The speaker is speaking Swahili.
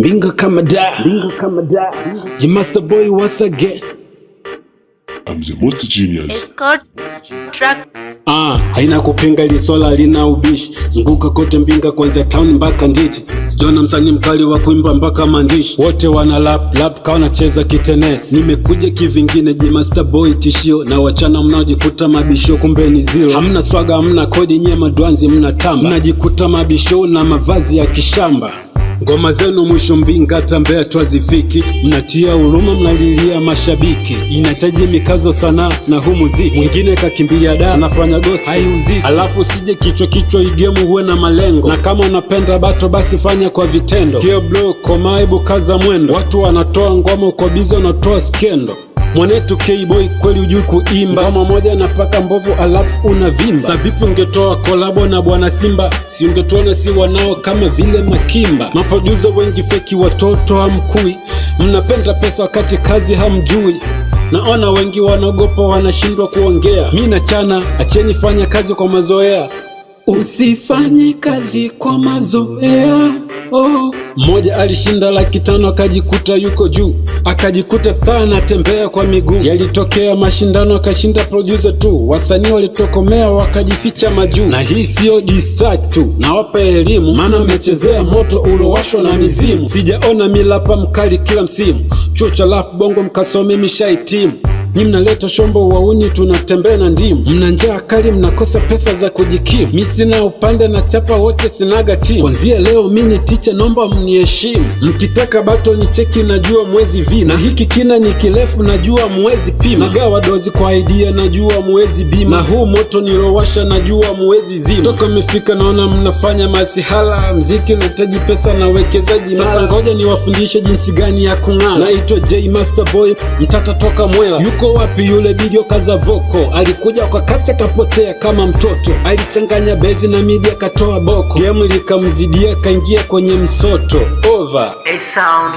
Bingo kama da, you master boy once again. I'm the most genius. Escort track. Haina kupinga ili swala lina ubishi. Zunguka kote Mbinga kuanzia town mpaka Ndichi. Sijona msanii mkali wa kuimba mpaka maandishi. Wote wana lap kawa nacheza kitenesi. Nimekuja kivingine je master boy tishio. Na wachana mnaojikuta mabisho kumbe ni zero. Hamna swaga, hamna kodi, nye madwanzi mna tamba. Mnajikuta mabisho na mavazi ya kishamba. Ngoma zenu mwisho Mbinga tambea twazifiki. Mnatia huruma, mnalilia mashabiki. Inahitaji mikazo sana na huu muziki. Mwingine kakimbia da, anafanya ghost haiuziki. Alafu sije kichwa igemu huwe na malengo. Na kama unapenda bato basi fanya kwa vitendo. Sikio blow koma ebu kaza mwendo. Watu wanatoa ngoma uko bizo wanatoa skendo. Mwanetu K-boy kweli ujui kuimba. Ngoma moja napaka mbovu alafu unavimba. Sa vipi ungetoa kolabo na Bwana Simba? Si ungetuona si wanao kama vile Makimba. Maproducer wengi feki watoto hamkui. Mnapenda pesa wakati kazi hamjui. Naona wengi wanaogopa wanashindwa kuongea. Mi nachana, acheni fanya kazi kwa mazoea. Usifanye kazi kwa mazoea. Mmoja alishinda Laki5 akajikuta yuko juu. Akajikuta star anatembea kwa miguu. Yalitokea mashindano akashinda producer tu. Wasanii walitokomea wakajificha majuu. Na hii sio distract tu, nawapa elimu. Maana wamechezea moto ulowashwa na mizimu. Sijaona milapa mkali kila msimu. Chuo cha rap bongo mkasome mishahitimu. Nyi mnaleta shombo wauni tunatembea na ndimu. Mna njaa kali mnakosa pesa za kujikimu. Mi sina upande na chapa wote sinaga timu. Kwanzia leo mi ni teacher nomba mniheshimu. Mkitaka bato ni cheki najua mwezi vina. Na hiki kina ni kirefu najua mwezi pima. Nagawa dozi kwa idea najua mwezi bima. Na huu moto nilowasha najua mwezi zima. Toka mefika naona mnafanya masihala. Mziki unahitaji pesa na wekezaji mara. Sasa ngoja niwafundishe jinsi gani ya kung'ara. Naitwa J Master Boy, mtata toka Mwela. Yuko wapi yule bidio kaza voko? Alikuja kwa kasi akapotea kama mtoto. Alichanganya bezi na midi akatoa boko. Game likamzidia kaingia kwenye msoto. Over. A sound.